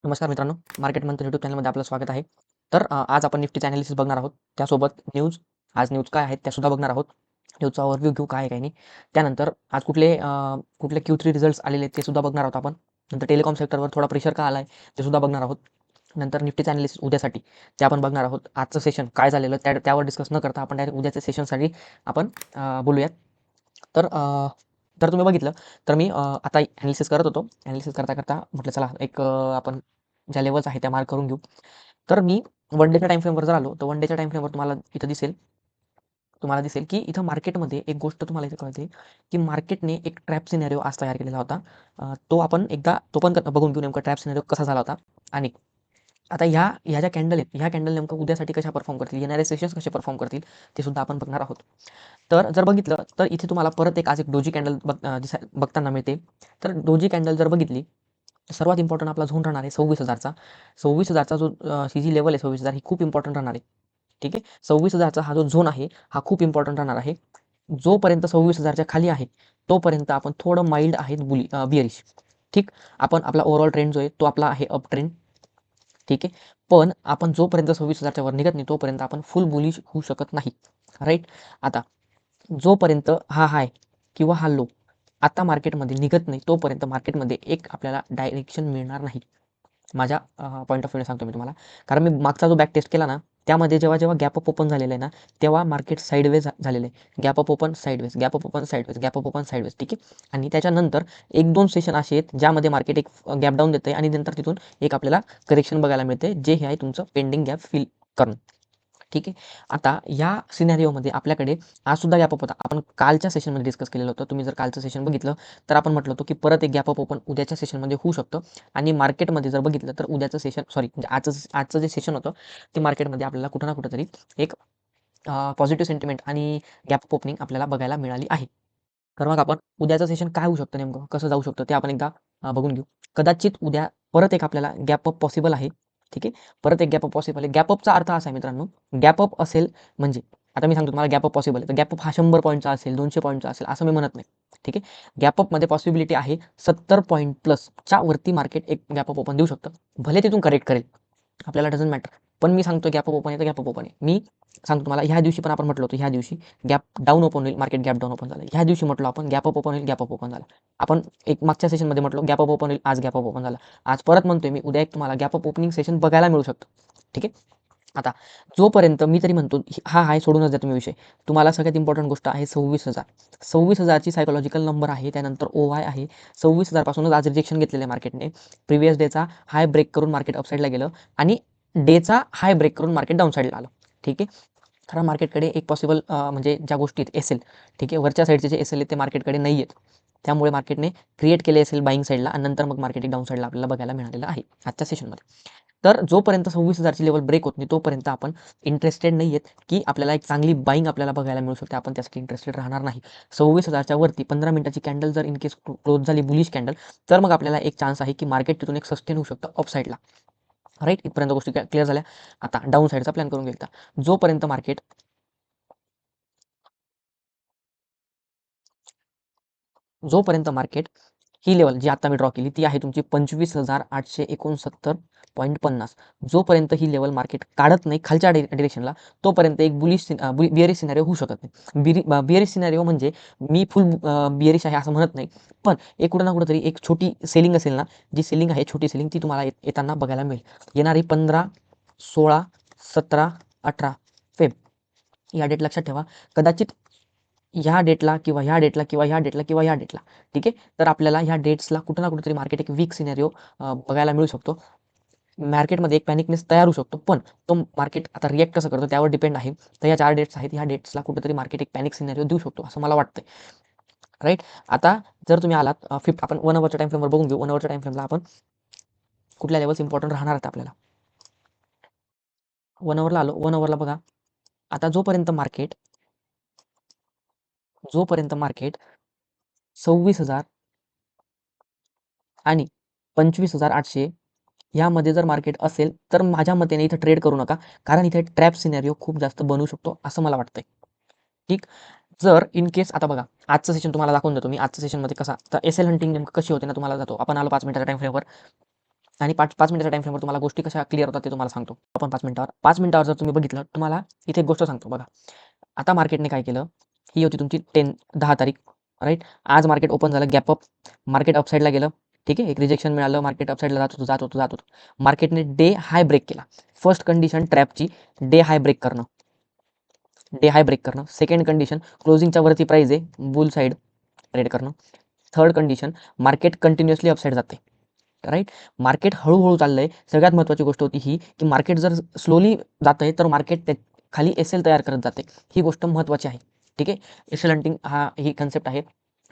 नमस्कार मित्रांनो, मार्केट मंथन यूट्यूब चॅनलमध्ये आपलं स्वागत आहे. तर आज आपण निफ्टीचे ॲनालिसिस बघणार आहोत. त्यासोबत आज न्यूज काय आहेत त्यासुद्धा बघणार आहोत. न्यूजचा ओव्हरव्ह्यू घेऊ काय आहे काही नाही. त्यानंतर आज कुठले Q3 रिझल्ट्स आलेले आहेत ते सुद्धा बघणार आहोत आपण. नंतर टेलिकॉम सेक्टरवर थोडा प्रेशर का आला आहे ते सुद्धा बघणार आहोत. नंतर निफ्टीचं ॲनालिसिस उद्यासाठी ते आपण बघणार आहोत. आजचं सेशन काय झालेलं त्यावर डिस्कस न करता आपण डायरेक्ट उद्याच्या सेशनसाठी आपण बोलूयात. तर तर तुम्ही बघितलं तर मी आता ॲनालिसिस करत होतो. ॲनालिसिस करता म्हटलं चला आपण ज्या लेव्हल्स आहेत त्या मार्क करून घेऊ. तर मी वन डेच्या टाईम फ्रेमवर जर आलो, तर वन डेच्या टाईम फ्रेमवर तुम्हाला दिसेल की इथं मार्केटमध्ये एक गोष्ट तुम्हाला इथे कळते, की मार्केटने एक ट्रॅप सिनेरिओ आज तयार केलेला होता. तो पण बघून घेऊ नेमका ट्रॅप सिनेरिओ कसा झाला होता. आणि आता ह्या ज्या कॅन्डल आहेत, ह्या कॅन्डल नेमकं उद्यासाठी कशा परफॉर्म करतील, येणारे सेशन्स कसे परफॉर्म करतील ते सुद्धा आपण बघणार आहोत. तर जर बघितलं तर इथे तुम्हाला परत आज एक डोजी कॅन्डल बघताना मिळते. तर डोजी कॅन्डल जर बघितली, सर्वात इम्पॉर्टंट आपला झोन राहणार आहे 26,000चा. 26,000चा ही जी लेवल आहे 26,000 ही खूप इम्पॉर्टंट राहणार आहे. ठीक आहे. 26,000चा हा जो झोन आहे हा खूप इम्पॉर्टंट राहणार आहे. जोपर्यंत 26,000च्या खाली आहे तोपर्यंत आपण थोडं माइल्ड आहेत बिअरिश. ठीक. आपण आपला ओव्हरऑल ट्रेंड जो आहे तो आपला आहे अप ट्रेंड. ठीक आहे. पण आपण जोपर्यंत 26,000च्या वर निघत नाही तोपर्यंत आपण फुल बुलिश होऊ शकत नाही. राईट. आता जोपर्यंत हा हाय किंवा हा लो आता मार्केटमध्ये निघत नाही तोपर्यंत मार्केटमध्ये एक आपल्याला डायरेक्शन मिळणार नाही. माझ्या पॉईंट ऑफ व्ह्यूने सांगतो मी तुम्हाला. कारण मी मागचा जो बॅक टेस्ट केला ना, त्यामध्ये जेव्हा गॅप अप ओपन झालेलं आहे ना, तेव्हा मार्केट साइडवेज झालेलं आहे. Gap up open sideways, gap up open sideways, gap up open sideways. ठीक आहे. आणि त्याच्यानंतर 1-2 सेशन असे आहेत ज्यामध्ये मार्केट एक गॅप डाऊन देतंय आणि नंतर तिथून एक आपल्याला करेक्शन बघायला मिळते, जे हे आहे तुमचं पेंडिंग गॅप फिल करणं. ठीक आहे. आता या सिनेरिओमध्ये आपल्याकडे आज सुद्धा गॅप अप होता. आपण कालच्या सेशनमध्ये डिस्कस केलेलं होतं. तुम्ही जर कालचं सेशन बघितलं तर आपण म्हटलं होतं की परत एक गॅप अप ओपन उद्याच्या सेशनमध्ये होऊ शकतं. आणि मार्केटमध्ये जर बघितलं तर उद्याचं सेशन म्हणजे आजचं जे सेशन होतं ते मार्केटमध्ये आपल्याला कुठं ना कुठेतरी एक पॉझिटिव्ह सेंटिमेंट आणि गॅप अप ओपनिंग आपल्याला बघायला मिळाली आहे. तर मग आपण उद्याचं सेशन काय होऊ शकतं नेमकं, कसं जाऊ शकतं ते आपण एकदा बघून घेऊ. कदाचित उद्या परत एक आपल्याला गॅप अप पॉसिबल आहे. ठीक आहे. परत एक गॅप अप पॉसिबल आहे. गॅप अपचा अर्थ असा आहे मित्रांनो, गॅप अप असेल म्हणजे आता मी सांगतो तुम्हाला गॅप अप पॉसिबल आहे. तर गॅप अप हा 100 पॉईंटचा असेल, 200 पॉईंटचा असेल असं मी म्हणत नाही. ठीक आहे. गॅप अपमध्ये पॉसिबिलिटी आहे 70 पॉईंट प्लसच्या वरती मार्केट एक गॅप अप ओपन देऊ शकतं. भले तिथून करेक्ट करेल, आपल्याला डझंट मॅटर. पण मी सांगतो गॅप अप ओपन आहे तर गॅप अप ओपन आहे. मी सांगतो तुम्हाला ह्या दिवशी पण आपण म्हटलं होतं, ह्या दिवशी गॅप डाऊन ओपन होईल, मार्केट गॅप डाऊन ओपन झालं. ह्या दिवशी म्हटलं आपण गॅप अप ओपन होईल, गॅप अप ओपन झाला. आपण एक मागच्या सेशनमध्ये म्हटलो गॅप अप ओपन होईल, आज गॅप अप ओपन झाला. आज परत म्हणतोय मी उद्या एक तुम्हाला गॅप अप ओपनिंग सेशन बघायला मिळू शकतं. ठीक आहे. आता जोपर्यंत मी तरी म्हणतो हा हाय सोडूनच द्या तुम्ही विषय. तुम्हाला सगळ्यात इम्पॉर्टंट गोष्ट आहे 26,000. 26,000ची सायकॉलॉजिकल नंबर आहे. त्यानंतर OI आहे. 26,000 पासूनच आज रिजेक्शन घेतलेलं आहे मार्केटने. प्रिव्हियस डेचा हाय ब्रेक करून मार्केट अपसाईडला गेलं आणि डेचा हाय ब्रेक करून मार्केट डाऊन साईडला आलं. ठीक आहे. कारण मार्केटकडे एक पॉसिबल म्हणजे ज्या गोष्टी आहेत एस-एल, ठीक आहे, वरच्या साईडचे जे एस-एल आहेत ते मार्केटकडे नाही आहेत. त्यामुळे मार्केटने क्रिएट केले एस-एल बाईंग साईडला आणि नंतर मग मार्केट डाऊन साईडला आपल्याला बघायला मिळालेलं आहे आजच्या सेशनमध्ये. तर जोपर्यंत 26,000ची लेवल ब्रेक होत नाही तोपर्यंत आपण इंटरेस्टेड नाही आहेत की आपल्याला एक चांगली बाईंग आपल्याला बघायला मिळू शकते. आपण त्यासाठी इंटरेस्टेड राहणार नाही. 26,000च्या वरती 15 मिनिटाची कॅन्डल जर इन केस क्लोज झाली बुलिश कॅन्डल, तर मग आपल्याला एक चान्स आहे की मार्केट तिथून एक सस्टेन होऊ शकतं अप साईडला. राईट. इथपर्यंत गोष्टी क्लिअर झाल्या. आता डाऊन साईडचा प्लॅन करून घ्यायचा. जोपर्यंत मार्केट जोपर्यंत मार्केट ही लेवल जी आता मी ड्रॉ केली ती आहे तुमची 25,869.50. जोपर्यंत ही लेवल मार्केट काढत नाही खालच्या डिरेक्शनला तोपर्यंत एक बिअरिश सिनारिओ होऊ शकत नाही. बिअरिश सिनारिओ म्हणजे मी फुल बिअरिश आहे असं म्हणत नाही. पण एक कुठं ना कुठंतरी एक छोटी सेलिंग असेल ना, जी सेलिंग आहे छोटी सेलिंग ती तुम्हाला येताना बघायला मिळेल. येणारी 15, 16, 17, 18 फेब या डेट लक्षात ठेवा. कदाचित ह्या डेटला किंवा ह्या डेटला किंवा ह्या डेटला किंवा ह्या डेटला, ठीक आहे. तर आपल्याला ह्या डेट्सला कुठं ना कुठेतरी मार्केट एक वीक सिनेरिओ बघायला मिळू शकतो. मार्केटमध्ये एक पॅनिकनेस तयार होऊ शकतो. पण तो मार्केट आता रिॲक्ट कसं करतो त्यावर डिपेंड आहे. तर या 4 डेट्स आहेत. ह्या डेट्सला कुठेतरी मार्केट एक पॅनिक सिनेरिओ देऊ शकतो असं मला वाटतंय. राईट. आता जर तुम्ही आलात आपण 1 अवरच्या टाईम फ्रेमवर बघून घेऊ. 1 अवरच्या टाईम फ्रेमला आपण कुठल्या लेवल्स इम्पॉर्टंट राहणार आहेत आपल्याला. 1 अवरला आलो. 1 अवरला बघा. आता जोपर्यंत मार्केट 26,000 आणि 25,800 यामध्ये जर मार्केट असेल तर माझ्या मतेने इथे ट्रेड करू नका. कारण इथे ट्रॅप सिनेरिओ खूप जास्त बनू शकतो असं मला वाटतंय. ठीक. जर इन केस आता बघा आजचं सेशन तुम्हाला दाखवून देतो मी. आजच्या सेशनमध्ये कसा तर एस-एल हंटिंग नेमकं कशी होते ना तुम्हाला जातो. आपण आलो 5 मिनिटाच्या टाईम फ्रेमवर. आणि 5 मिनिटाच्या टाइम फ्रेमवर तुम्हाला गोष्टी कशा क्लिअर होतात ते तुम्हाला सांगतो आपण 5 मिनिटावर जर तुम्ही बघितलं तुम्हाला इथे एक गोष्ट सांगतो बघा. आता मार्केटने काय केलं, ही होती तुमची 10 तारीख, राईट. आज मार्केट ओपन झालं, गॅप अप, मार्केट अपसाईडला गेलं, ठीक आहे. एक रिजेक्शन मिळालं, मार्केट अपसाईडला जात होतं. मार्केटने डे हाय ब्रेक केला. फर्स्ट कंडिशन ट्रॅपची डे हाय ब्रेक करणं. सेकंड कंडिशन क्लोजिंगच्या वरती प्राइस आहे, बुल साईड ट्रेड करणं. Third condition market continuously upside जाते, राईट. मार्केट हळूहळू चाललंय. सगळ्यात महत्त्वाची गोष्ट होती ही की मार्केट जर स्लोली जातंय तर मार्केट खाली एस-एल तयार करत जाते. ही गोष्ट महत्त्वाची आहे, ठीक आहे. एस-एल हंटिंग ही कन्सेप्ट आहे,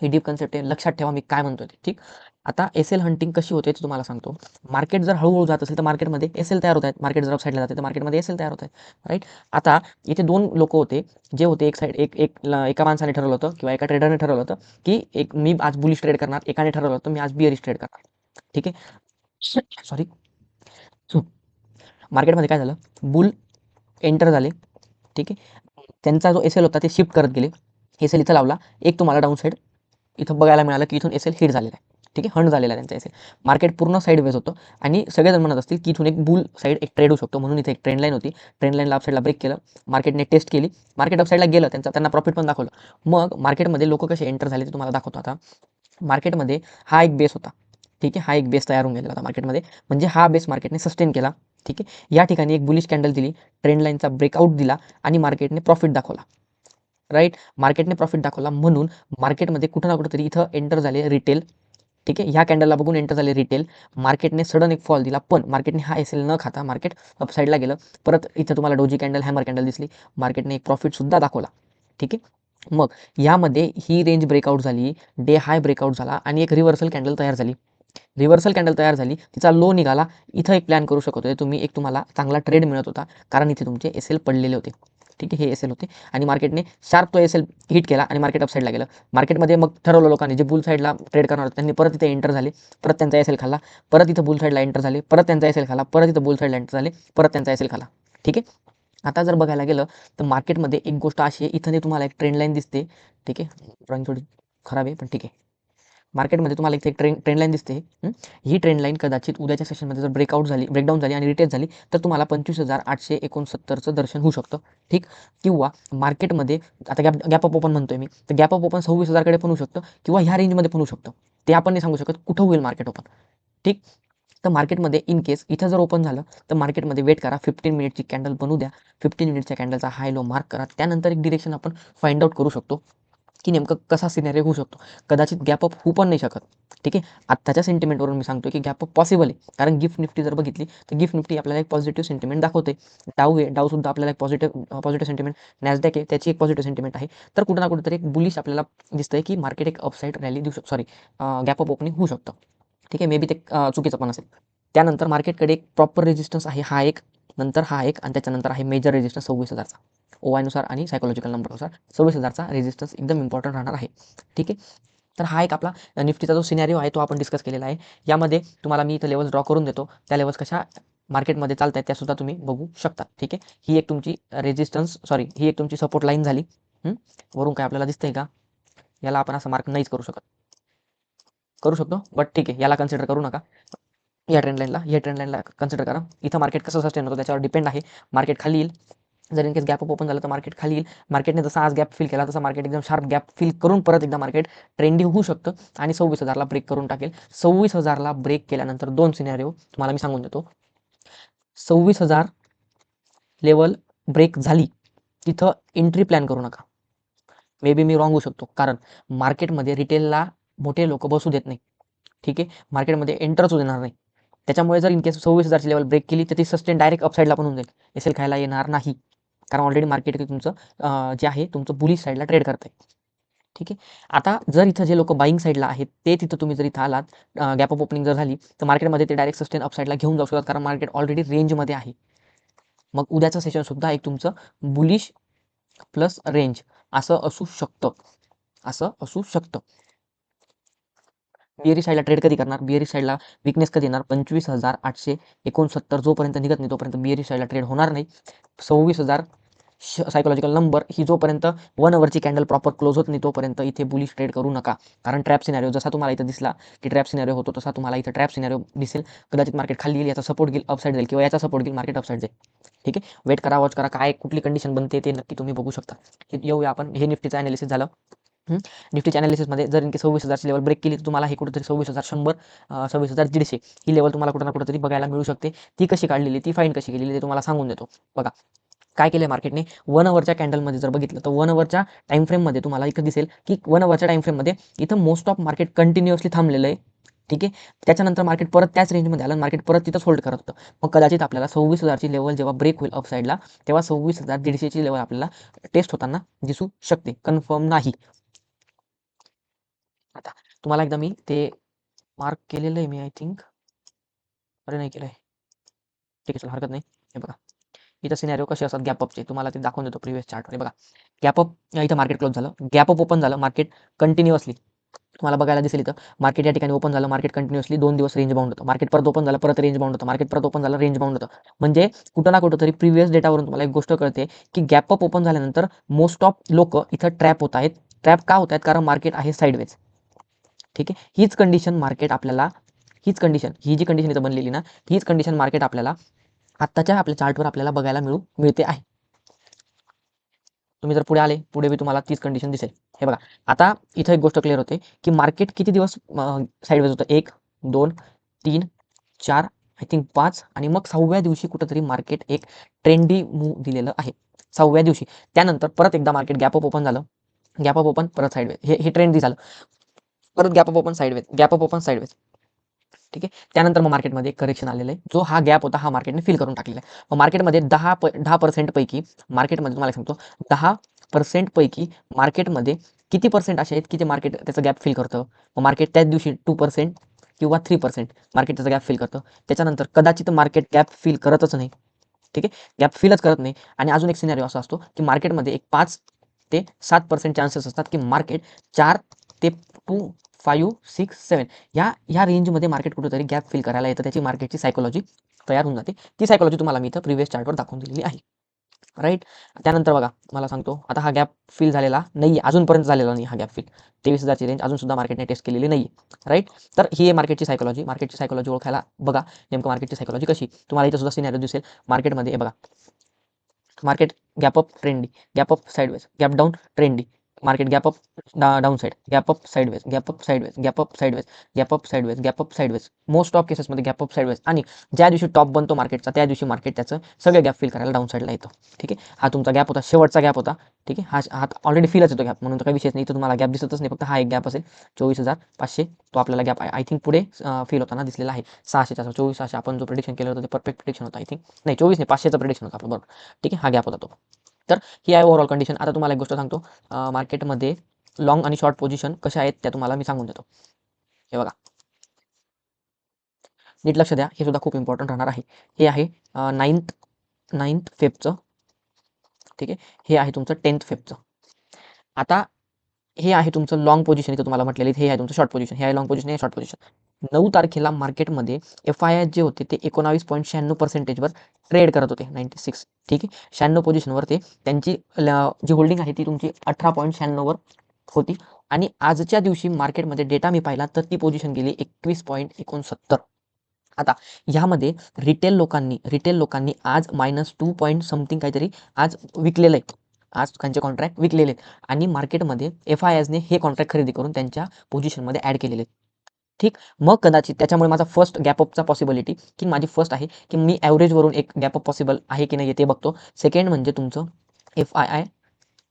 ही डीप कन्सेप्ट आहे. लक्षात ठेवा मी काय म्हणतोय ते, ठीक. आता एस-एल हंटिंग कशी होते ते तुम्हाला सांगतो. मार्केट जर हळूहळू जात असेल तर मार्केटमध्ये एस-एल तयार होत आहेत. मार्केट जर अपसाईडला जाते तर मार्केटमध्ये एस-एल तयार होत आहेत, राईट. आता इथे 2 लोक होते जे होते एक साईड एका माणसाने ठरवलं होतं किंवा एका ट्रेडरने ठरवलं होतं की मी आज बुलिश ट्रेड करणार, एकाने ठरवलं होतं मी आज बिअरिश ट्रेड करणार, ठीक आहे. सॉरी. मार्केटमध्ये काय झालं, बुल एंटर झाले, ठीक आहे. त्यांचा जो एस-एल होता ते शिफ्ट करत गेले. एस-एल इथं लावला, एक तुम्हाला डाऊन साईड इथं बघायला मिळालं की इथून एस-एल हिट झालेला आहे, ठीक आहे. हंड झालेला आहे त्यांचा एस-एल. मार्केट पूर्ण साईडवेज होतं आणि सगळेजण म्हणत असतील की इथून एक बुल साईड एक ट्रेड होऊ शकतो, म्हणून इथे एक ट्रेंड लाईन होती. ट्रेंड लाईनला अपसाईडला ब्रेक केलं, मार्केटने टेस्ट केली, मार्केट अपसाईडला गेलं, त्यांना प्रॉफिट पण दाखवलं. मग मार्केटमध्ये लोक कसे एंटर झाले ते तुम्हाला दाखवतो. आता मार्केटमध्ये हा एक बेस होता, ठीक आहे. हा एक बेस तयार होऊन गेलेला होता मार्केटमध्ये, म्हणजे हा बेस मार्केटने सस्टेन केला, ठीक आहे. या ठिकाणी एक बुलिश कॅन्डल दिली, ट्रेंड लाईनचा ब्रेकआउट दिला आणि मार्केटने प्रॉफिट दाखवला, राईट. मार्केटने प्रॉफिट दाखवला म्हणून मार्केटमध्ये कुठं ना कुठंतरी इथं एंटर झाले रिटेल, ठीक आहे. ह्या कॅन्डलला बघून एंटर झाले रिटेल. मार्केटने सडन एक फॉल दिला, पण मार्केटने हा एस-एल न खाता मार्केट अपसाईडला गेलं. परत इथं तुम्हाला डोजी कॅन्डल, हॅमर कॅन्डल दिसली, मार्केटने एक प्रॉफिटसुद्धा दाखवला, ठीक आहे. मग यामध्ये ही रेंज ब्रेकआउट झाली, डे हाय ब्रेकआउट झाला आणि एक रिव्हर्सल कॅन्डल तयार झाली. तिचा लो निघाला. इथं एक प्लॅन करू शकत होते तुम्ही, एक तुम्हाला चांगला ट्रेड मिळत होता, कारण इथे तुमचे एस-एल पडलेले होते, ठीक आहे. हे एस-एल होते आणि मार्केटने शार्प तो एस-एल हिट केला आणि मार्केट अपसाईडला गेलं. मार्केटमध्ये मग ठरवलं लोकांनी, जे बुल साईडला ट्रेड करणार होते त्यांनी परत इथे एंटर झाले, परत त्यांचा एस-एल खाल्ला, परत इथं बुल साईडला एंटर झाले, परत त्यांचा एस-एल खाल्ला, परत इथं बुल साईडला एंटर झाले, परत त्यांचा एस-एल खाल्ला, ठीक आहे. आता जर बघायला गेलं तर मार्केटमध्ये एक गोष्ट अशी आहे, इथं तुम्हाला एक ट्रेंड लाईन दिसते, ठीक आहे. ड्रॉइंग थोडी खराब आहे पण ठीक आहे. मार्केटमध्ये तुम्हाला इथे एक ट्रेंड लाईन दिसते. ही ट्रेंड लाईन कदाचित उद्याच्या सेशनमध्ये जर ब्रेकडाऊन झाली आणि रिटेस्ट झाली तर तुम्हाला 25,869चं दर्शन होऊ शकतं, ठीक. किंवा मार्केटमध्ये आता गॅप अप ओपन म्हणतोय मी, तर गॅप अप ओपन 26,000कडे पण होऊ शकतं किंवा ह्या रेंजमध्ये पण होऊ शकतं. ते आपण नाही सांगू शकत कुठं होईल मार्केट ओपन, ठीक. तर मार्केटमध्ये इन केस इथं जर ओपन झालं तर मार्केटमध्ये वेट करा, 15 मिनिटची कॅन्डल बनू द्या, 15 मिनिटच्या कॅन्डलचा हाय लो मार्क करा, त्यानंतर एक डिरेक्शन आपण फाइंड आउट करू शकतो की नेमकं कसा सिनेरियो होऊ शकतो. कदाचित गॅप अप होऊ पण नाही शकत, ठीक आहे. आत्ताच्या सेंटिमेंटवरून मी सांगतो की गॅप अप पॉसिबल आहे, कारण गिफ्ट निफ्टी जर बघितली तर गिफ्ट निफ्टी आपल्याला एक पॉझिटिव्ह सेंटिमेंट दाखवते. डाऊ सुद्धा आपल्याला एक पॉझिटिव्ह सेंटिमेंट, नॅसडॅक आहे त्याची एक पॉझिटिव्ह सेंटिमेंट आहे. तर कुठं ना कुठेतरी एक बुलिश आपल्याला दिसतंय की मार्केट एक अपसाईड रॅली देऊ शकतो, सॉरी गॅप अप ओपनिंग होऊ शकतं, ठीक आहे. मे बी ते चुकीचं पण असेल. त्यानंतर मार्केटकडे एक प्रॉपर रेजिस्टन्स आहे, हा एक, नंतर हा एक आणि त्याच्यानंतर आहे मेजर रेजिस्टन्स 26,000चा. ओवायनुसार आणि सायकोलॉजिकल नंबरनुसार 26,000चा रेजिस्टन्स एकदम इम्पॉर्टंट राहणार आहे, ठीक आहे. तर हा एक आपला निफ्टीचा जो सिनॅरिओ आहे तो आपण डिस्कस केलेला आहे. यामध्ये तुम्हाला मी इथं लेवल्स ड्रॉ करून देतो, त्या लेवल्स कशा मार्केटमध्ये चालत आहेत त्यासुद्धा तुम्ही बघू शकता, ठीक आहे. ही एक तुमची ही एक तुमची सपोर्ट लाईन झाली. वरून काय आपल्याला दिसतंय का, याला आपण असं मार्क नाहीच करू शकत, करू शकतो बट ठीक आहे, याला कन्सिडर करू नका. या ट्रेंड लाईनला कन्सिडर करा. इथं मार्केट कसं सस्टेन होतं त्याच्यावर डिपेंड आहे. मार्केट खाली येईल, जर in case gap up open झालं तर मार्केट खाली येईल. मार्केटने जसा आज गॅप फिल केला तसा मार्केट एकदम शार्प गॅप फिल करून परत एकदा मार्केट ट्रेंडी होऊ शकतं आणि 26,000ला ब्रेक करून टाकेल. 26,000ला ब्रेक केल्यानंतर 2 सिनॅरिओ तुम्हाला मी सांगून देतो. 26,000 लेवल ब्रेक झाली, तिथं एंट्री प्लॅन करू नका. मे बी मी रॉंग होऊ शकतो, कारण मार्केटमध्ये रिटेलला मोठे लोक बसू देत नाही, ठीक आहे. मार्केटमध्ये एंटरच होऊ देणार नाही. त्याच्यामुळे जर इन केस 26,000ची लेवल ब्रेक केली तर ती सस्टेन डायरेक्ट अपसाईडला पण होऊन जाईल, एस-एल खायला येणार नाही, कारण ऑलरेडी मार्केट तुमचं जे आहे तुमचं बुलिश साईडला ट्रेड करतंय, ठीक आहे. आता जर इथं जे लोक बाईंग साईडला आहेत ते तिथं तुम्ही जर इथं आलात, गॅप अप ओपनिंग जर झाली तर मार्केटमध्ये ते डायरेक्ट सस्टेन अपसाईडला घेऊन जाऊ शकतात, कारण मार्केट ऑलरेडी रेंजमध्ये आहे. मग उद्याचं सेशन सुद्धा एक तुमचं बुलिश प्लस रेंज असं असू शकतं. बिअरिश साईडला ट्रेड कधी करणार, बिअरिश साईडला विकनेस कधी येणार, 25,869 जोपर्यंत निघत नाही तोपर्यंत बिअरिश साईडला ट्रेड होणार नाही. 26,000 सायकोलॉजिकल नंबर ही जोपर्यंत 1 आवरची कॅन्डल प्रॉपर क्लोज होत नाही तोपर्यंत इथे बुलिश ट्रेड करू नका. कारण ट्रॅप सिनारिओ जसा तुम्हाला इथं दिसला की ट्रॅप सिनारिओ होतो तसा तुम्हाला इथं ट्रॅप सिनारिओ दिसेल. कदाचित मार्केट खाली येईल, याचा सपोर्ट घेईल अपसाईड जाईल किंवा याचा सपोर्ट घेईल मार्केट अपसाईड जाईल. ठीक आहे, वेट करा, वॉच करा, काय कुठली कंडिशन बनते ते नक्की तुम्ही बघू शकता. येऊया आपण, हे निफ्टीचं ॲनालिसिस झालं. निफ्टीच्या ॲनालिसिसमध्ये जर इनकेस 26,000ची लेवल ब्रेक केली तर तुम्हाला हे कुठेतरी 26,100 26,150 ही लेवल तुम्हाला कुठं ना कुठेतरी बघायला मिळू शकते. ती कशी काढलेली, ती फाईंड कशी केलेली ते तुम्हाला सांगून देतो. बघा काय केलं मार्केटने, 1 आवरच्या कॅन्डलमध्ये जर बघितलं तर 1 आवरच्या टाइम फ्रेममध्ये तुम्हाला इथं दिसेल की 1 आवरच्या टाइम फ्रेममध्ये इथं मोस्ट ऑफ मार्केट कंटिन्युअसली थांबलेलं आहे. ठीक आहे, त्याच्यानंतर मार्केट परत त्याच रेंजमध्ये आलं, मार्केट परत तिथंच होल्ड करत होतं. मग कदाचित आपल्याला 26,000ची लेवल जेव्हा ब्रेक होईल अपसाईडला तेव्हा 26,150ची लेवल आपल्याला टेस्ट होताना दिसू शकते, कन्फर्म नाही. आता तुम्हाला एकदा मी ते मार्क केलेलं आहे, मी आय थिंक, अरे नाही केलं आहे, ठीक आहे चला हरकत नाही. हे बघा इथं सिनॅरिओ कसे असतात गॅप अपचे, तुम्हाला ते दाखवून देतो प्रिव्हियस चार्टमध्ये. बघा गॅप अप, इथं मार्केट क्लोज झालं, गॅप अप ओपन झालं, मार्केट कंटिन्युअसली तुम्हाला बघायला दिसेल इथं मार्केट या ठिकाणी ओपन झालं, मार्केट कंटिन्युअसली 2 दिवस रेंज बाउंड होतं, मार्केट परत ओपन झालं, परत रेंज बाउंड होतं, मार्केट परत ओपन झालं, रेंज बाउंड होतं. म्हणजे कुठं ना कुठं तरी प्रिव्हियस डेटावरून तुम्हाला एक गोष्ट कळते की गॅप अप ओपन झाल्यानंतर मोस्ट ऑफ लोक इथं ट्रॅप होत आहेत. ट्रॅप का होत आहेत, कारण मार्केट आहे साईडवेज. ठीक आहे, हीच कंडिशन मार्केट आपल्याला, हीच कंडिशन, ही जी कंडिशन इथं बनलेली ना, हीच कंडिशन मार्केट आपल्याला आत्ताच्या आपल्या चार्टवर आपल्याला बघायला मिळते आहे. तुम्ही जर पुढे आले, पुढे बी तुम्हाला तीच कंडिशन दिसेल. हे बघा आता इथं एक गोष्ट क्लिअर होते की मार्केट किती दिवस साईडवेज होतं, 1 2 3 4 आय थिंक 5 आणि मग 6व्या दिवशी कुठंतरी मार्केट एक ट्रेंडी मूव्ह दिलेलं आहे 6व्या दिवशी. त्यानंतर परत एकदा मार्केट गॅप अप ओपन झालं, गॅप अप ओपन परत साईडवेज, हे ट्रेंडी झालं, परत gap up open sideways, gap up open sideways. ठीक आहे, त्यानंतर मग मार्केटमध्ये करेक्शन आलेलं आहे, जो हा गॅप होता हा मार्केटने फिल करून टाकलेला आहे. मग मार्केटमध्ये 10% पैकी, मार्केटमध्ये तुम्हाला सांगतो 10% पैकी मार्केटमध्ये किती पर्सेंट असे आहेत की ते मार्केट त्याचं गॅप फिल करतं. मग मार्केट त्याच दिवशी 2% किंवा 3% मार्केट त्याचा गॅप फिल करतं. त्याच्यानंतर कदाचित मार्केट गॅप फिल करतच नाही. ठीक आहे, गॅप फिलच करत नाही. आणि अजून एक सिनारिओ असा असतो की मार्केटमध्ये एक 5 ते 7% चान्सेस असतात की मार्केट 4 ते 2 5 6 7 ह्या रेंजमध्ये मार्केट कुठेतरी गॅप फिल करायला येतं, त्याची मार्केटची सायकोलॉजी तयार होऊन जाते. ती सायकोलॉजी तुम्हाला मी इथं प्रिव्हियस चार्टवर दाखवून दिलेली आहे. राईट, त्यानंतर बघा मला सांगतो, आता हा गॅप फिल झालेला नाही, अजूनपर्यंत झालेला नाही हा गॅप फिल. 23,000ची रेंज अजून सुद्धा मार्केटने टेस्ट केलेली नाही. राईट, तर ही आहे मार्केटची सायकोलॉजी. मार्केटची सायकोलॉजी ओळखायला बघा नेमकं मार्केटची सायकोलॉजी कशी. तुम्हाला इथं सुद्धा सिनॅरिओ दिसेल मार्केटमध्ये. बघा market gap up trendy, gap up sideways, gap down trendy, market gap up down side, gap up sideways, gap up sideways, gap up sideways, gap up sideways, gap up sideways. Most of केसेसमध्ये gap up sideways. आणि ज्या दिवशी top बनतो मार्केटचा त्या दिवशी market त्याचं सगळे गॅप फिल करायला डाऊन साईडला येतं. ठीक आहे, हा तुमचा गॅप होता, शेवटचा गॅप होता. ठीक आहे, हा ऑलरेडी फिलच येतो गॅप, म्हणून तर काही विषय नाही, इथं तुम्हाला गॅप दिसतच नाही, फक्त हा एक गॅप असेल 24,500, तो आपल्याला गॅप आय थिंक पुढे फिल होताना दिसलेला आहे. 600चा 24,600 आपण जो प्रिडिक्शन केलं होतं ते परफेक्ट प्रिडिक्शन होता आय थिंक, नाही 24 नाही 500चा प्रिडिक्शन होता आपलं, बरोबर. ठीक आहे, हा गॅप होता तो. तर ही आहे ओव्हरऑल कंडिशन. आता तुम्हाला एक गोष्ट सांगतो, मार्केटमध्ये लॉंग आणि शॉर्ट पोझिशन कशा आहेत त्या तुम्हाला मी सांगून देतो. हे बघा नीट लक्ष द्या, हे सुद्धा खूप इम्पॉर्टंट राहणार आहे. हे आहे 9th फेबचं. ठीक आहे, हे आहे तुमचं 10th फेबचं. आता हे आहे तुमचं लॉंग पोझिशन, इथं तुम्हाला म्हटलेलं हे आहे तुमचं शॉर्ट पोझिशन, हे आहे लॉंग पोझिशन, हे शॉर्ट पोझिशन. 9 तारखेला मार्केटमध्ये FII जे होते ते 19.96%वर ट्रेड करत होते, 96. ठीक आहे, 96 पोझिशनवर ते त्यांची जी होल्डिंग आहे ती तुमची 18.96वर होती. आणि आजच्या दिवशी मार्केटमध्ये डेटा मी पाहिला तर ती पोझिशन गेली 21.69. आता ह्यामध्ये रिटेल लोकांनी आज -2 पॉईंट समथिंग काहीतरी आज विकलेलं आहे, आज त्यांचे कॉन्ट्रॅक्ट विकलेले आहेत. आणि मार्केटमध्ये FIIsने हे कॉन्ट्रॅक्ट खरेदी करून त्यांच्या पोझिशनमध्ये ॲड केलेले आहेत. ठीक, मग कदाचित त्याच्यामुळे माझा फर्स्ट गॅप अपचा पॉसिबिलिटी की माझी फर्स्ट आहे की मी ॲव्हरेजवरून एक गॅप अप पॉसिबल आहे की नाही ते बघतो. सेकंड म्हणजे तुमचं FII.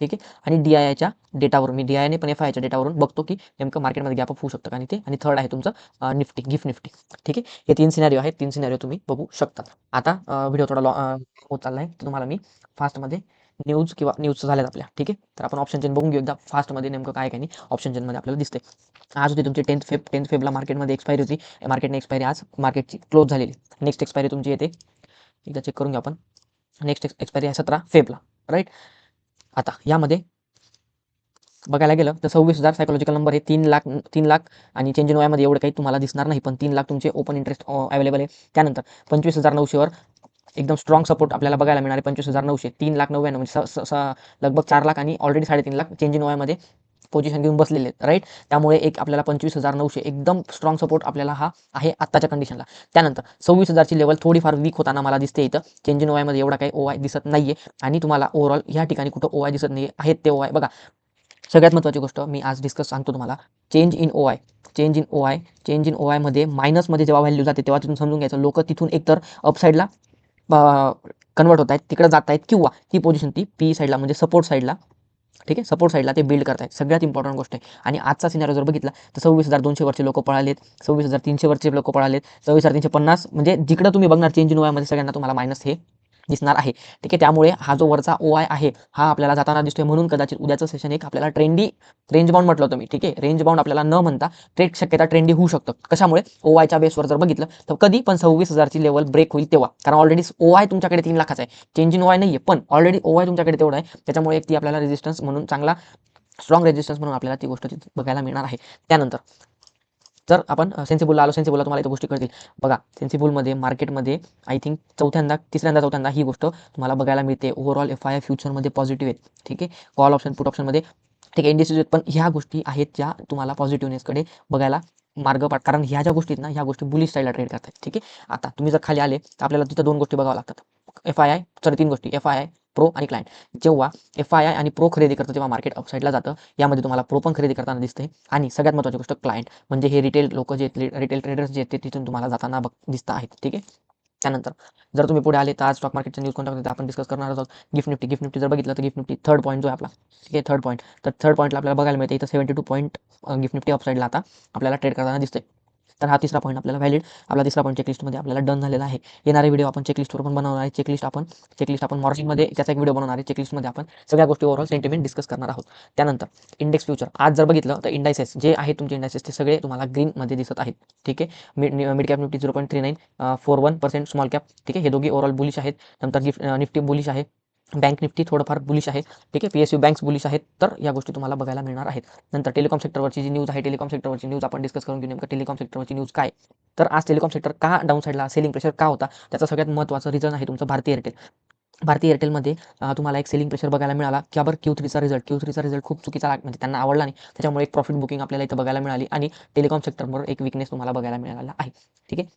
ठीक आहे, आणि DIIच्या डेटावरून, मी DIIने पण FIIच्या डेटावरून बघतो की नेमकं मार्केटमध्ये गॅप अप होऊ शकतं का नाही ते. आणि थर्ड आहे तुमचं निफ्टी, गिफ्ट निफ्टी. ठीक आहे, हे 3 सिनारिओ आहेत, 3 सिनारिओ तुम्ही बघू शकता. आता व्हिडिओ थोडा होत चालला आहे, तर तुम्हाला मी फास्टमध्ये न्यूज झाल्यात आपल्या. ठीक आहे, तर आपण ऑप्शन चेन बघून घेऊ एकदा फास्टमध्ये नेमकं काय काय नाही ऑप्शन चेनमध्ये आपल्याला दिसते. आज होती तुमची 10th फेबला मार्केटमध्ये एक्सपायरी होती. मार्केटने एक्सपायरी आज मार्केटची क्लोज झालेली. नेक्स्ट एक्सपायरी तुमची येते, एकदा चेक करून घ्या आपण. नेक्स्ट एक्सपायरी आहे 17 फेबला. राईट, आता यामध्ये बघायला गेलं तर 26,000 सायकोलॉजिकल नंबर आहे. 3 लाख आणि चेंज इन वायमध्ये एवढं काही तुम्हाला दिसणार नाही, पण 3 लाख तुमचे ओपन इंटरेस्ट अवेलेबल आहे. त्यानंतर 25,900वर एकदम स्ट्रॉंग सपोर्ट आपल्याला बघायला मिळणार आहे 25,900, 3,99,000 म्हणजे लगभग 4 लाख आणि ऑलरेडी 3.5 लाख चेंज इन ओआयमध्ये पोझिशन घेऊन बसलेले आहेत, राईट. त्यामुळे एक आपल्याला 25,900 एकदम स्ट्रॉंग सपोर्ट आपल्याला हा आहे आत्ताच्या कंडिशनला. त्यानंतर 26,000 ची लेवल थोडीफार वीक होताना मला दिसते इथं. चेंज इन ओआयमध्ये एवढा काही ओआय दिसत नाहीये आणि तुम्हाला ओव्हरऑल या ठिकाणी कुठं ओआय दिसत नाहीये, आहेत ते ओआय बघा. सगळ्यात महत्त्वाची गोष्ट मी आज डिस्कस सांगतो तुम्हाला. Change in OI, change in OI, change in ओआयमध्ये मायनसमध्ये जेव्हा व्हॅल्यू जाते तेव्हा तिथून समजून घ्यायचं लोक तिथून एकतर अपसाईडला कन्वर्ट होत आहेत, तिकडे जात आहेत, किंवा ती पोझिशन ती पी साईडला म्हणजे सपोर्ट साईडला, ठीक आहे, सपोर्ट साईडला ते बिल्ड करतायत. सगळ्यात इम्पॉर्टंट गोष्ट आहे. आणि आजचा सिनारिओ जर बघितला तर 26,200 वरचे लोक पळालेत, 26,300 वरचे लोक पळालेत, 26,350 म्हणजे जिकडं तुम्ही बघणार चेंज इन ओआयमध्ये सगळ्यांना तुम्हाला मायनस हे दिसणार आहे, ठीक आहे. त्यामुळे हा जो वरचा ओआय आहे हा आपल्याला जाताना दिसतोय, म्हणून कदाचित उद्याचं सेशन एक आपल्याला ट्रेंडी रेंज बाउंड म्हटलं होतं मी, ठीक आहे. रेंज बाउंड आपल्याला न म्हणता ट्रेड शक्यता ट्रेंडी होऊ शकतं. कशामुळे? ओआयच्या बेसवर जर बघितलं तर कधी पण 26,000 ची लेवल ब्रेक होईल तेव्हा, कारण ऑलरेडी ओआय तुमच्याकडे 3 लाखाचा आहे, चेंज इन ओआय नाहीये, पण ऑलरेडी ओआय तुमच्याकडे तेवढा आहे. त्याच्यामुळे ती आपल्याला रेजिस्टन्स म्हणून चांगला स्ट्रॉंग रेजिस्टन्स म्हणून आपल्याला ती गोष्ट बघायला मिळणार आहे. त्यानंतर जर आपण सेन्सिबलला आलो, सेन्सिबलला तुम्हाला इथं गोष्टी कळतील बघा. सेन्सिबलमध्ये मार्केटमध्ये आय थिंक तिसऱ्यांदा ही गोष्ट तुम्हाला बघायला मिळते. ओव्हरऑल एफआयआय फ्युचरमध्ये पॉझिटिव्ह आहेत, ठीक आहे. कॉल ऑप्शन, पुट ऑप्शनमध्ये ठीक आहे, इंडिसेस आहेत, पण ह्या गोष्टी आहेत ज्या तुम्हाला पॉझिटिव्हनेसकडे बघायला मार्ग पाठ, कारण ह्या ज्या गोष्टी आहेत ना, ह्या गोष्टी बुलिश स्टाईलला ट्रेड करतात, ठीक आहे. आता तुम्ही जर खाली आले तर आपल्याला तिथं 2 गोष्टी बघाव्या लागतात. एफआयआय, सॉरी 3 गोष्टी, एफआयआय, प्रो आणि क्लायंट. जेव्हा एफआयआय आणि प्रो खरेदी करतं तेव्हा मार्केट अपसाईडला जातं. यामध्ये तुम्हाला प्रो पण खरेदी करताना दिसते. आणि सगळ्यात महत्त्वाची गोष्ट क्लायंट, म्हणजे हे रिटेल लोक जे रिटेल ट्रेडर्स जे आहेत ते तिथून तुम्हाला जाताना दिसत आहेत, ठीक आहे. त्यानंतर जर तुम्ही पुढे आले तर आज स्टॉक मार्केटच्या न्यूज कोणत्या आपण डिस्कस करणार आहोत. गिफ्ट निफ्टी जर बघितलं तर गिफ्ट निफ्टी थर्ड पॉईंट जो आहे आपला, ठीक आहे, थर्ड पॉईंट, तर थर्ड पॉईंटला आपल्याला बघायला मिळते इथं 72 पॉईंट गिफ्ट निफ्टी अपसाईडला आता आपल्याला ट्रेड करताना दिसतंय. तर हा तिसरा पॉईंट आपल्याला व्हॅलिड, आपला तिसरा पॉईंट चेकलिस्टमध्ये आपल्याला डन झालेला आहे. येणारे व्हिडिओ आपण चेकलिस्टवर पण बनवणार आहे. चेकलिस्ट आपण मॉर्निंगमध्ये त्याचा एक व्हिडिओ बनवणार आहे. चेकलिस्टमध्ये आपण सगळ्या गोष्टी ओव्हरऑल सेंटिमेंट डिस्कस करणार आहोत. त्यानंतर इंडेक्स फ्युचर आज जर बघितलं तर इंडायसेस जे आहेत तुमचे इंडायसेस ते सगळे तुम्हाला ग्रीनमध्ये दिसत आहेत, ठीक आहे. Mid cap Nifty 0.3941%, small cap, ठीक आहे, हे दोघी ओव्हरऑल बुलिश आहेत. नंतर निफ्टी बुलिश आहे, बँक निफ्टी थोडंफार बुलिश आहे, ठीक आहे. पीएसयू बँक्स बुलिश आहेत. तर या गोष्टी तुम्हाला बघायला मिळणार आहेत. नंतर टेलिकॉम सेक्टरवरची जी न्यूज आहे, टेलिकॉम सेक्टरवरची न्यूज आपण डिस्कस करून घेऊ. नेमकं टेलिकॉम सेक्टरवरची न्यूज काय? तर आज टेलिकॉम सेक्टर का डाऊन साईडला, सेलिंग प्रेशर का होता? त्याचं सगळ्यात महत्त्वाचं रिझन आहे तुमचं भारती एअरटेल. भारती एअरटेलमध्ये तुम्हाला एक सेलिंग प्रेशर बघायला मिळाला. का बरं? Q3चा रिझल्ट खूप चुकीचा म्हणजे त्यांना आवडला नाही. त्याच्यामुळे एक प्रॉफिट बुकिंग आपल्याला इथं बघायला मिळाली आणि टेलिकॉम सेक्टरवर एक विकनेस तुम्हाला बघायला मिळाला आहे, ठीक आहे.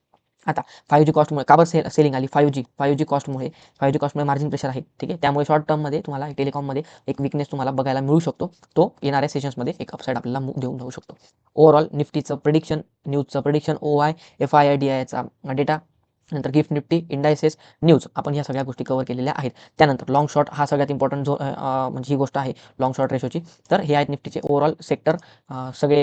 आता 5G कॉस्टमुळे का बरं सेलिंग आली? 5G कॉस्टमुळे मार्जिन प्रेशर आहे, ठीक आहे. त्यामुळे शॉर्ट टर्ममध्ये तुम्हाला टेलिकॉममध्ये एक विकनेस तुम्हाला बघायला मिळू शकतो. तो येणाऱ्या सेशन्समध्ये एक अपसाईड आपल्याला देऊन जाऊ शकतो. Overall निफ्टीचं prediction, न्यूजचं prediction, ओआय, FII, डीआयचा data, नंतर गिफ्ट निफ्टी, इंडायसेस, न्यूज, आपण ह्या सगळ्या गोष्टी कव्हर केलेल्या आहेत. त्यानंतर लॉंग शॉर्ट हा सगळ्यात इम्पॉर्टंट जो म्हणजे ही गोष्ट आहे लॉंग शॉर्ट रेशोची. तर हे आहेत निफ्टीचे ओव्हरऑल सेक्टर, सगळे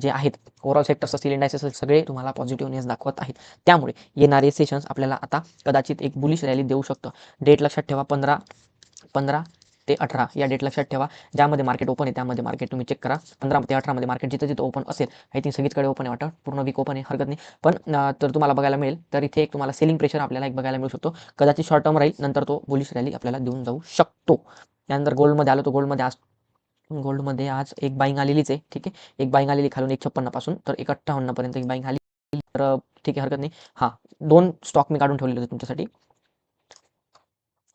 जे आहेत ओव्हरऑल सेक्टर्स असतील, इंडायसेस सगळे तुम्हाला पॉझिटिव्हनेस दाखवत आहेत. त्यामुळे येणारे सेशन्स आपल्याला आता कदाचित एक बुलिश रॅली देऊ शकतं. डेट लक्षात ठेवा, 15 ते 18 या डेट लक्षात ठेवा. ज्यामध्ये मार्केट ओपन आहे त्यामध्ये मार्केट तुम्ही चेक करा. 15 ते 18 मध्ये मार्केट जिथं ओपन असेल, आय थिंक सगळीकडे ओपन आहे वाटतं, पूर्ण वीक ओपन आहे, हरकत नाही. पण तर तुम्हाला बघायला मिळेल, तर इथे एक तुम्हाला सेलिंग प्रेशर आपल्याला एक बघायला मिळू शकतो. कदाचित शॉर्ट टर्म राहील, नंतर तो बुलिश रॅली आपल्याला देऊन जाऊ शकतो. त्यानंतर गोल्डमध्ये आलो तर गोल्डमध्ये आज एक बाईंग आलेलीच आहे, ठीक आहे. एक बाईंग आलेली खालून 156 पासून तर 158 पर्यंत एक बाईंग आली, तर ठीक आहे, हरकत नाही. हां, 2 स्टॉक मी काढून ठेवलेले होते तुमच्यासाठी,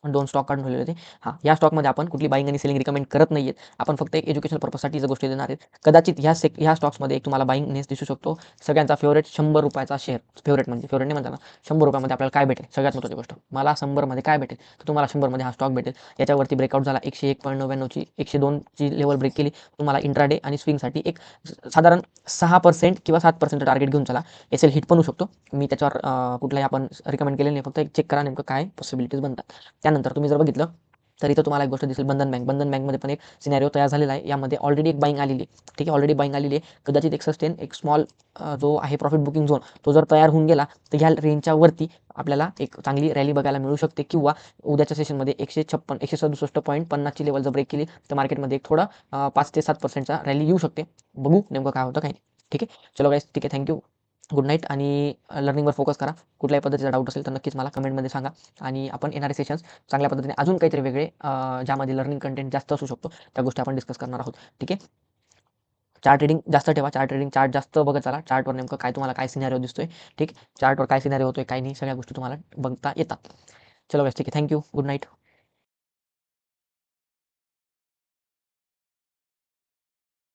2 स्टॉक काढून ठेवलेले होते. हां, या स्टॉकमध्ये आपण कुठली बाईंग आणि सेलिंग रिकमेंड करत नाहीये. आपण फक्त एक एज्युकेशनल पर्पजसाठी ज्या गोष्टी देणार आहेत. कदाचित ह्या स्टॉक्समध्ये एक तुम्हाला बाईंगनेस दिसू शकतो. सगळ्यांचा फेव्हरेट ₹100 शेअर, फेव्हरेट नाही म्हणता ना, ₹100 आपल्याला काय भेटेल? सगळ्यात महत्त्वाची गोष्ट, मला 100 काय भेटेल? तर तुम्हाला 100 हा स्टॉक भेटेल. याच्यावरती ब्रेकआउट झाला, 101.99 ची 102 ची लेवल ब्रेक केली. तुम्हाला इंट्राडे आणि स्विंगसाठी एक साधारण 6% किंवा 7% टार्गेट घेऊन चला. एसएल हिट पण होऊ शकतो. मी त्याच्यावर कुठलाही आपण रिकमेंड केलेलं नाही, फक्त एक चेक करा नेमकं काय पॉसिबिलिटीज बनतात. त्यानंतर तुम्ही जर बघितलं तर इथं तुम्हाला एक गोष्ट दिसेल, बंधन बँकमध्ये पण एक सिनॅरिओ तयार झालेला आहे. यामध्ये ऑलरेडी एक बाईंग आलेली आहे, ठीक आहे, ऑलरेडी बाईंग आलेली आहे. कदाचित एक सस्टेन, एक स्मॉल जो आहे प्रॉफिट बुकिंग झोन, तो जर तयार होऊन गेला तर ह्या रेंजच्या वरती आपल्याला एक चांगली रॅली बघायला मिळू शकते. किंवा उद्याच्या सेशनमध्ये 167.50 ची लेवल जर ब्रेक केली तर मार्केटमध्ये एक थोडं 5 ते 7%चा रॅली येऊ शकते. बघू नेमकं काय होतं काही नाही, ठीक आहे. चलो गाईस, ठीक आहे, थँक्यू, गुड नाईट. आणि लर्निंगवर फोकस करा. कुठल्याही पद्धतीचा डाऊट असेल तर नक्कीच मला कमेंटमध्ये सांगा. आणि आपण येणारे सेशन्स चांगल्या पद्धतीने अजून काहीतरी वेगळे ज्यामध्ये लर्निंग कंटेंट जास्त असू शकतो त्या गोष्टी आपण डिस्कस करणार आहोत, ठीक आहे. चार्ट रीडिंग जास्त ठेवा, चार्ट जास्त बघत चला. चार्टवर नेमकं काय तुम्हाला काय सिनॅरिओ दिसतोय, ठीक, चार्टवर काय सिनॅरिओ होतोय काय नाही, सगळ्या गोष्टी तुम्हाला बघता येतात. चलो गाइस ठीक है, थैंक यू, गुड नाइट.